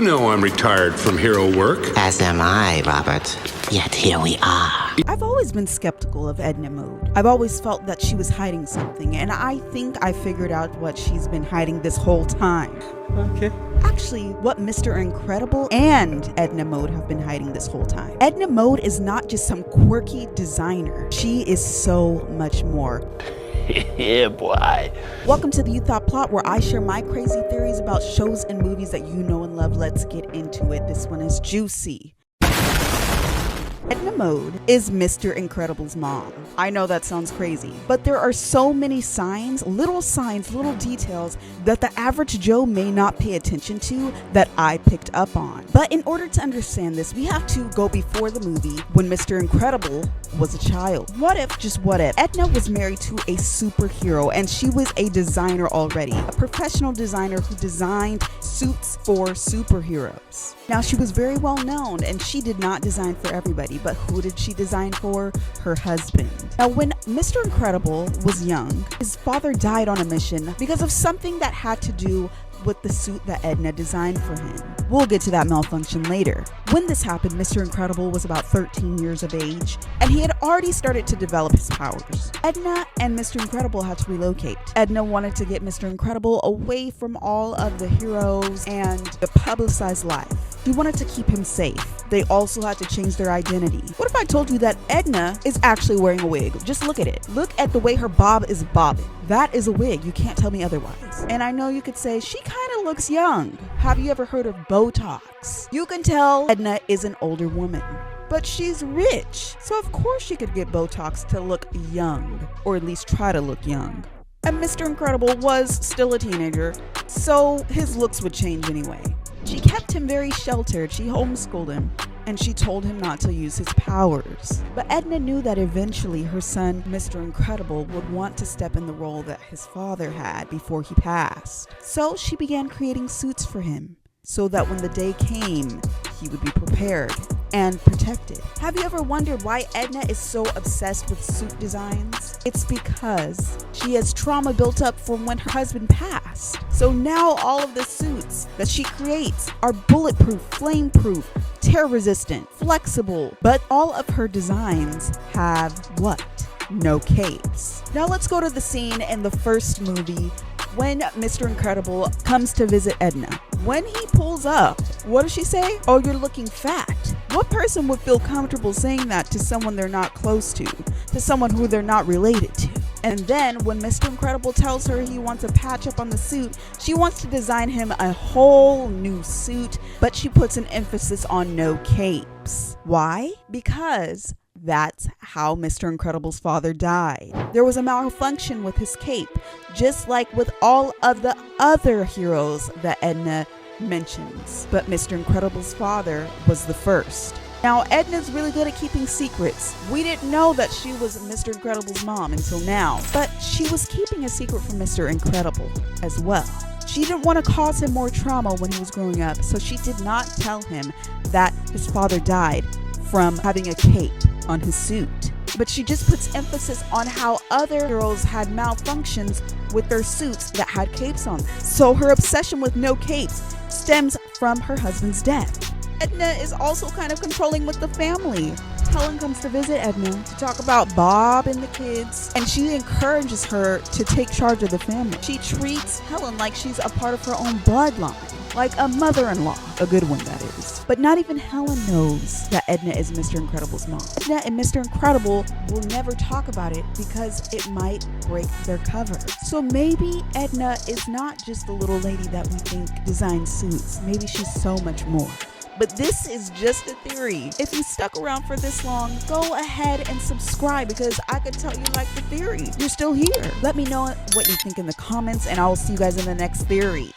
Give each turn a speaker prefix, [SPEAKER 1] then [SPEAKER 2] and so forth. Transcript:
[SPEAKER 1] know I'm retired from hero work.
[SPEAKER 2] As am I, Robert. Yet here we are.
[SPEAKER 3] I've always been skeptical of Edna Mode. I've always felt that she was hiding something, and I think I figured out what she's been hiding this whole time.
[SPEAKER 4] Okay.
[SPEAKER 3] Actually, what Mr. Incredible and Edna Mode have been hiding this whole time. Edna Mode is not just some quirky designer. She is so much more.
[SPEAKER 4] Yeah, boy.
[SPEAKER 3] Welcome to the You Thought Plot, where I share my crazy theories about shows and movies that you know and love. Let's get into it. This one is juicy. Edna Mode is Mr. Incredible's mom. I know that sounds crazy, but there are so many signs, little details that the average Joe may not pay attention to that I picked up on. But in order to understand this, we have to go before the movie when Mr. Incredible was a child. What if, just what if, Edna was married to a superhero and she was a designer already, a professional designer who designed suits for superheroes. Now, she was very well known and she did not design for everybody, but who did she design for? Her husband. Now, when Mr. Incredible was young, his father died on a mission because of something that had to do with the suit that Edna designed for him. We'll get to that malfunction later. When this happened, Mr. Incredible was about 13 years of age, and he had already started to develop his powers. Edna and Mr. Incredible had to relocate. Edna wanted to get Mr. Incredible away from all of the heroes and the publicized life. She wanted to keep him safe. They also had to change their identity. What if I told you that Edna is actually wearing a wig? Just look at it. Look at the way her bob is bobbing. That is a wig. You can't tell me otherwise. And I know you could say, she kind of looks young. Have you ever heard of Botox? You can tell Edna is an older woman, but she's rich. So of course she could get Botox to look young, or at least try to look young. And Mr. Incredible was still a teenager, so his looks would change anyway. She kept him very sheltered. She homeschooled him, and she told him not to use his powers. But Edna knew that eventually her son, Mr. Incredible, would want to step in the role that his father had before he passed. So she began creating suits for him, so that when the day came, he would be prepared and protected. Have you ever wondered why Edna is so obsessed with suit designs? It's because she has trauma built up from when her husband passed. So now all of the suits that she creates are bulletproof, flame-proof, tear-resistant, flexible, but all of her designs have what? No capes. Now let's go to the scene in the first movie when Mr. Incredible comes to visit Edna. When he pulls up, what does she say? Oh, you're looking fat. What person would feel comfortable saying that to someone they're not close to someone who they're not related to? And then when Mr. Incredible tells her he wants a patch up on the suit, she wants to design him a whole new suit, but she puts an emphasis on no capes. Why? Because that's how Mr. Incredible's father died. There was a malfunction with his cape, just like with all of the other heroes that Edna mentions. But Mr. Incredible's father was the first. Now, Edna's really good at keeping secrets. We didn't know that she was Mr. Incredible's mom until now, but she was keeping a secret from Mr. Incredible as well. She didn't want to cause him more trauma when he was growing up, so she did not tell him that his father died from having a cape on his suit. But she just puts emphasis on how other girls had malfunctions with their suits that had capes on them. So her obsession with no capes stems from her husband's death. Edna is also kind of controlling with the family. Helen comes to visit Edna to talk about Bob and the kids, and she encourages her to take charge of the family. She treats Helen like she's a part of her own bloodline, like a mother-in-law, a good one that is. But not even Helen knows that Edna is Mr. Incredible's mom. Edna and Mr. Incredible will never talk about it because it might break their cover. So maybe Edna is not just the little lady that we think designs suits. Maybe she's so much more. But this is just a theory. If you stuck around for this long, go ahead and subscribe because I could tell you like the theory. You're still here. Let me know what you think in the comments, and I will see you guys in the next theory.